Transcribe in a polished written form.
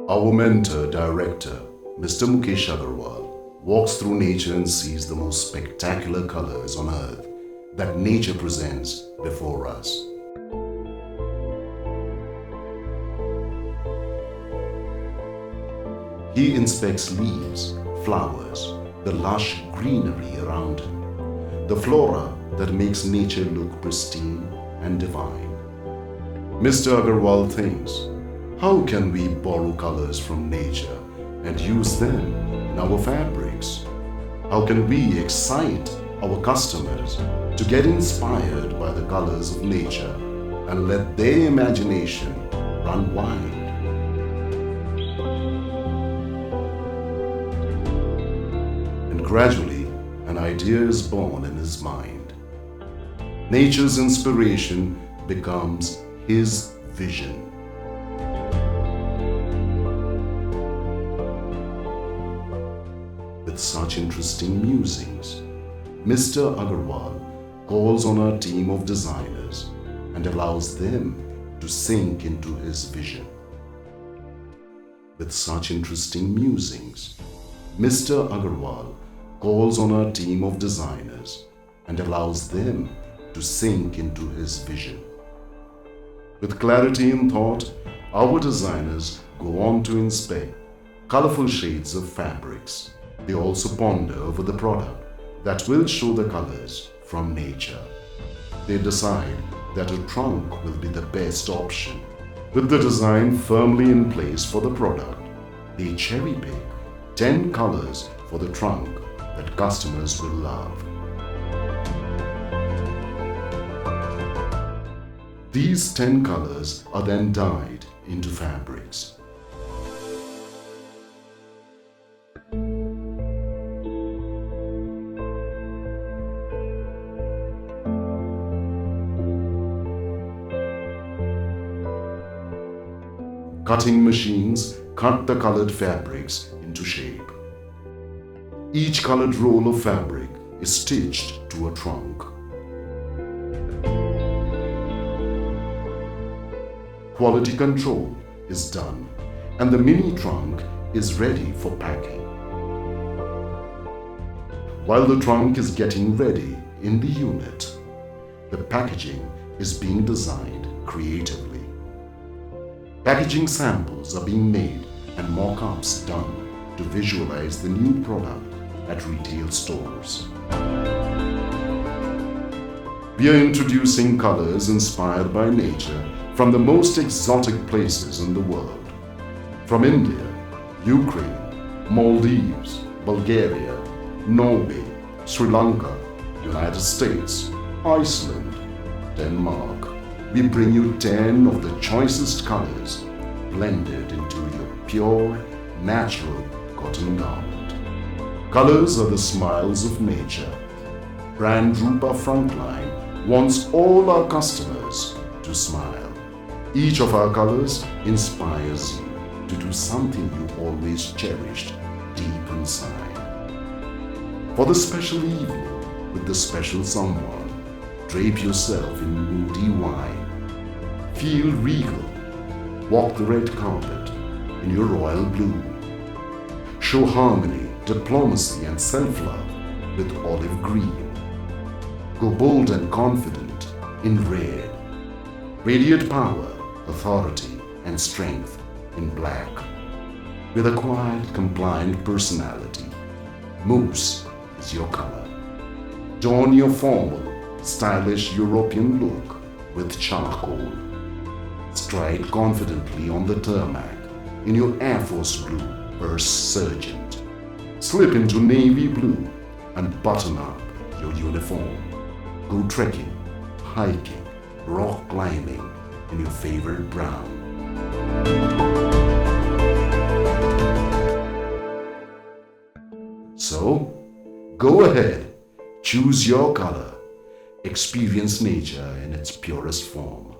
Our mentor director, Mr. Mukesh Agarwal, walks through nature and sees the most spectacular colors on earth that nature presents before us. He inspects leaves, flowers, the lush greenery around him, the flora that makes nature look pristine and divine. Mr. Agarwal thinks, how can we borrow colors from nature and use them in our fabrics? How can we excite our customers to get inspired by the colors of nature and let their imagination run wild? And gradually, an idea is born in his mind. Nature's inspiration becomes his vision. With such interesting musings, Mr. Agarwal calls on our team of designers and allows them to sink into his vision. With such interesting musings, Mr. Agarwal calls on our team of designers and allows them to sink into his vision. With clarity in thought, our designers go on to inspect colorful shades of fabrics. They also ponder over the product that will show the colors from nature. They decide that a trunk will be the best option. With the design firmly in place for the product, they cherry pick 10 colors for the trunk that customers will love. These 10 colors are then dyed into fabrics. Cutting machines cut the colored fabrics into shape. Each colored roll of fabric is stitched to a trunk. Quality control is done and the mini trunk is ready for packing. While the trunk is getting ready in the unit, the packaging is being designed creatively. Packaging samples are being made and mock-ups done to visualize the new product at retail stores. We are introducing colors inspired by nature from the most exotic places in the world. From India, Ukraine, Maldives, Bulgaria, Norway, Sri Lanka, United States, Iceland, Denmark. We bring you 10 of the choicest colors blended into your pure, natural cotton garment. Colors are the smiles of nature. Brand Rupa Frontline wants all our customers to smile. Each of our colors inspires you to do something you always cherished deep inside. For the special evening with the special someone, drape yourself in moody white. Feel regal. Walk the red carpet in your royal blue. Show harmony, diplomacy and self-love with olive green. Go bold and confident in red. Radiate power, authority and strength in black. With a quiet, compliant personality, moose is your color. Don your formal, stylish European look with charcoal. Stride confidently on the tarmac in your Air Force Blue First Sergeant. Slip into navy blue and button up your uniform. Go trekking, hiking, rock climbing in your favorite brown. So, go ahead, choose your color, experience nature in its purest form.